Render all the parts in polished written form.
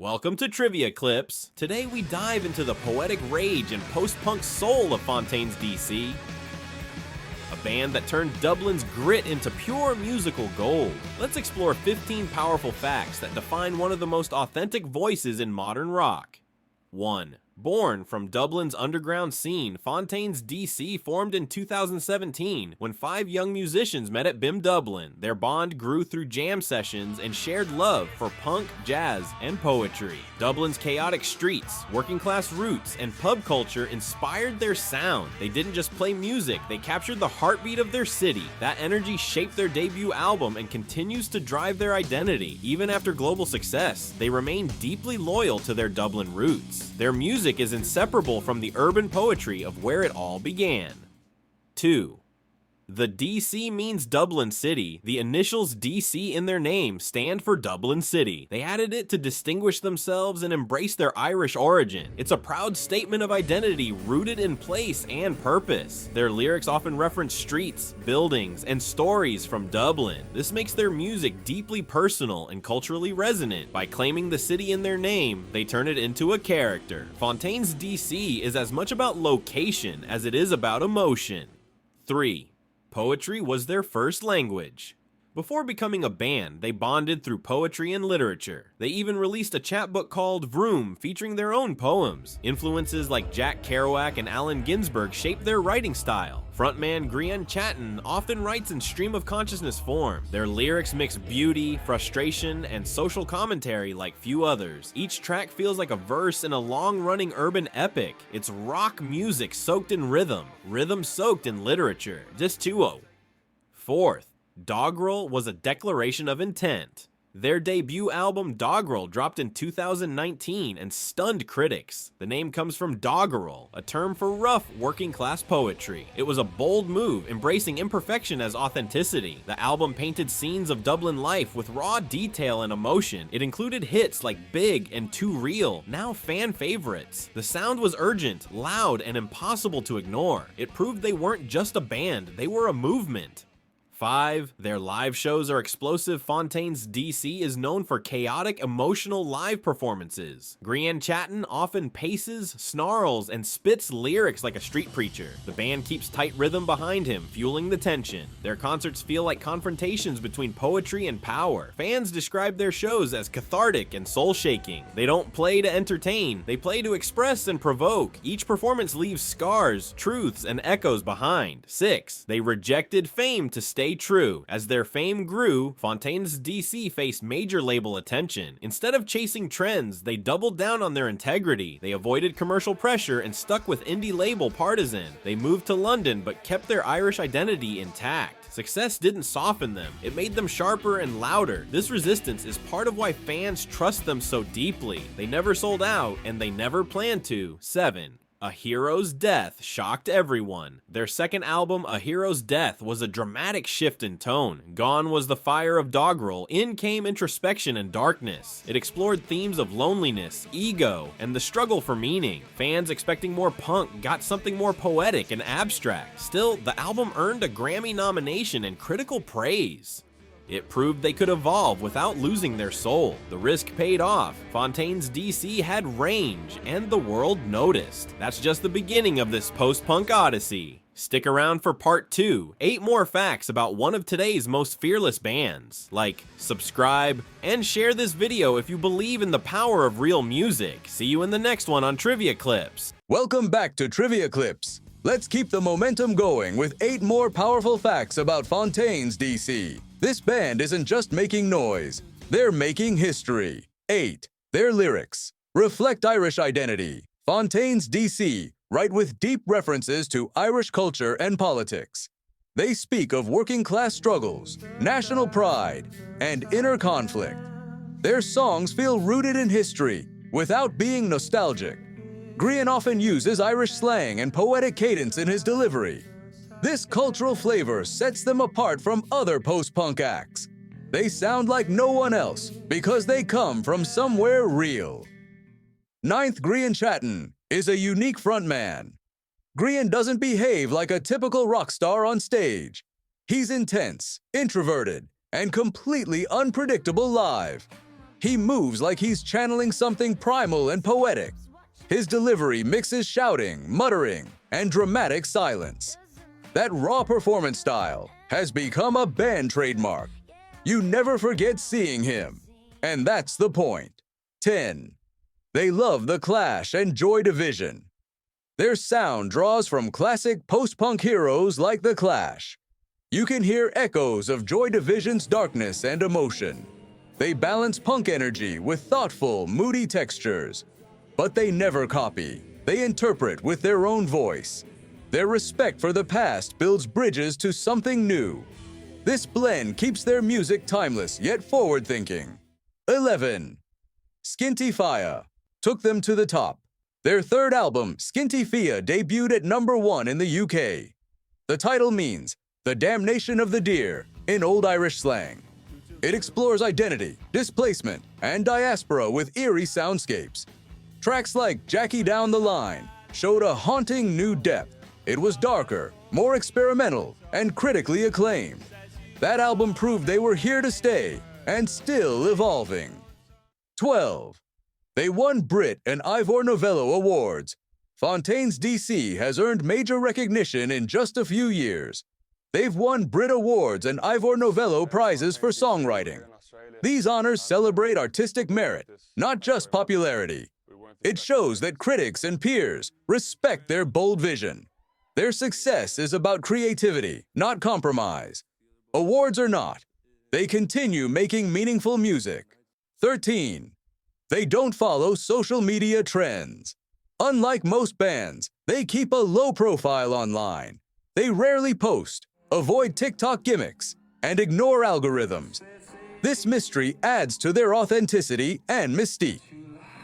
Welcome to Trivia Clips. Today we dive into the poetic rage and post-punk soul of Fontaines D.C., a band that turned Dublin's grit into pure musical gold. Let's explore 15 powerful facts that define one of the most authentic voices in modern rock. 1. Born from Dublin's underground scene, Fontaines D.C. formed in 2017 when 5 young musicians met at BIM Dublin. Their bond grew through jam sessions and shared love for punk, jazz, and poetry. Dublin's chaotic streets, working-class roots, and pub culture inspired their sound. They didn't just play music, they captured the heartbeat of their city. That energy shaped their debut album and continues to drive their identity. Even after global success, they remain deeply loyal to their Dublin roots. Their music is inseparable from the urban poetry of where it all began. 2. The DC means Dublin City. The initials DC in their name stand for Dublin City. They added it to distinguish themselves and embrace their Irish origin. It's a proud statement of identity rooted in place and purpose. Their lyrics often reference streets, buildings, and stories from Dublin. This makes their music deeply personal and culturally resonant. By claiming the city in their name, they turn it into a character. Fontaines DC is as much about location as it is about emotion. 3. Poetry was their first language. Before becoming a band, they bonded through poetry and literature. They even released a chapbook called Vroom featuring their own poems. Influences like Jack Kerouac and Allen Ginsberg shaped their writing style. Frontman Grian Chatton often writes in stream of consciousness form. Their lyrics mix beauty, frustration, and social commentary like few others. Each track feels like a verse in a long-running urban epic. It's rock music soaked in rhythm soaked in literature. Just 2-0. 4th. Doggerel was a declaration of intent. Their debut album Doggerel dropped in 2019 and stunned critics. The name comes from doggerel, a term for rough working-class poetry. It was a bold move, embracing imperfection as authenticity. The album painted scenes of Dublin life with raw detail and emotion. It included hits like Big and Too Real, now fan favorites. The sound was urgent, loud, and impossible to ignore. It proved they weren't just a band, they were a movement. 5. Their live shows are explosive. Fontaines D.C. is known for chaotic, emotional live performances. Grian Chatton often paces, snarls, and spits lyrics like a street preacher. The band keeps tight rhythm behind him, fueling the tension. Their concerts feel like confrontations between poetry and power. Fans describe their shows as cathartic and soul-shaking. They don't play to entertain, they play to express and provoke. Each performance leaves scars, truths, and echoes behind. 6. They rejected fame to stay true. As their fame grew, Fontaines D.C. faced major label attention. Instead of chasing trends, they doubled down on their integrity. They avoided commercial pressure and stuck with indie label Partisan. They moved to London but kept their Irish identity intact. Success didn't soften them, it made them sharper and louder. This resistance is part of why fans trust them so deeply. They never sold out, and they never planned to. 7. A Hero's Death shocked everyone. Their second album, A Hero's Death, was a dramatic shift in tone. Gone was the fire of doggerel, in came introspection and darkness. It explored themes of loneliness, ego, and the struggle for meaning. Fans expecting more punk got something more poetic and abstract. Still, the album earned a Grammy nomination and critical praise. It proved they could evolve without losing their soul. The risk paid off. Fontaines D.C. had range, and the world noticed. That's just the beginning of this post-punk odyssey. Stick around for part 2. 8 more facts about one of today's most fearless bands. Like, subscribe, and share this video if you believe in the power of real music. See you in the next one on Trivia Clips. Welcome back to Trivia Clips. Let's keep the momentum going with 8 more powerful facts about Fontaines D.C. This band isn't just making noise, they're making history. 8. Their lyrics reflect Irish identity. Fontaines D.C. write with deep references to Irish culture and politics. They speak of working-class struggles, national pride, and inner conflict. Their songs feel rooted in history without being nostalgic. Grian often uses Irish slang and poetic cadence in his delivery. This cultural flavor sets them apart from other post-punk acts. They sound like no one else because they come from somewhere real. 9th, Grian Chatton is a unique frontman. Grian doesn't behave like a typical rock star on stage. He's intense, introverted, and completely unpredictable live. He moves like he's channeling something primal and poetic. His delivery mixes shouting, muttering, and dramatic silence. That raw performance style has become a band trademark. You never forget seeing him. And that's the point. 10. They love The Clash and Joy Division. Their sound draws from classic post-punk heroes like The Clash. You can hear echoes of Joy Division's darkness and emotion. They balance punk energy with thoughtful, moody textures. But they never copy. They interpret with their own voice. Their respect for the past builds bridges to something new. This blend keeps their music timeless yet forward-thinking. 11. Skinty Fia took them to the top. Their third album, Skinty Fia, debuted at #1 in the UK. The title means the damnation of the deer in Old Irish slang. It explores identity, displacement, and diaspora with eerie soundscapes. Tracks like Jackie Down the Line showed a haunting new depth. It was darker, more experimental, and critically acclaimed. That album proved they were here to stay and still evolving. 12. They won Brit and Ivor Novello awards. Fontaines D.C. has earned major recognition in just a few years. They've won Brit Awards and Ivor Novello prizes for songwriting. These honors celebrate artistic merit, not just popularity. It shows that critics and peers respect their bold vision. Their success is about creativity, not compromise. Awards or not, they continue making meaningful music. 13. They don't follow social media trends. Unlike most bands, they keep a low profile online. They rarely post, avoid TikTok gimmicks, and ignore algorithms. This mystery adds to their authenticity and mystique.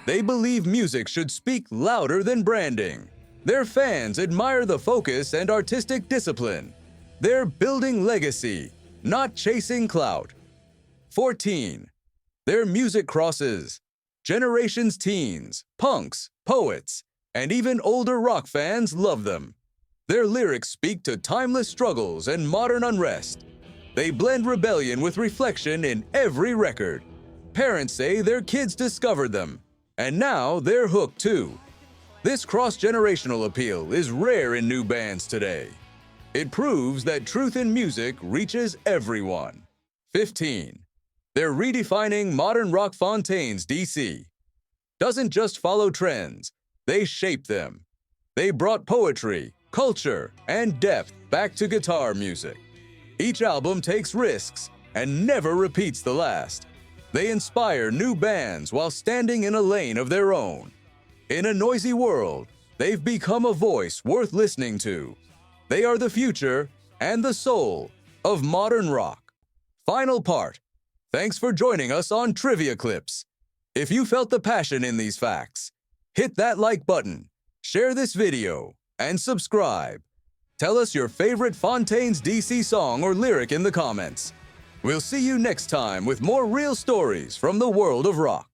They believe music should speak louder than branding. Their fans admire the focus and artistic discipline. They're building legacy, not chasing clout. 14. Their music crosses generations. Teens, punks, poets, and even older rock fans love them. Their lyrics speak to timeless struggles and modern unrest. They blend rebellion with reflection in every record. Parents say their kids discovered them, and now they're hooked too. This cross-generational appeal is rare in new bands today. It proves that truth in music reaches everyone. 15. They're redefining modern rock. Fontaines D.C. doesn't just follow trends, they shape them. They brought poetry, culture, and depth back to guitar music. Each album takes risks and never repeats the last. They inspire new bands while standing in a lane of their own. In a noisy world, they've become a voice worth listening to. They are the future and the soul of modern rock. Final part. Thanks for joining us on Trivia Clips. If you felt the passion in these facts, hit that like button, share this video, and subscribe. Tell us your favorite Fontaines D.C. song or lyric in the comments. We'll see you next time with more real stories from the world of rock.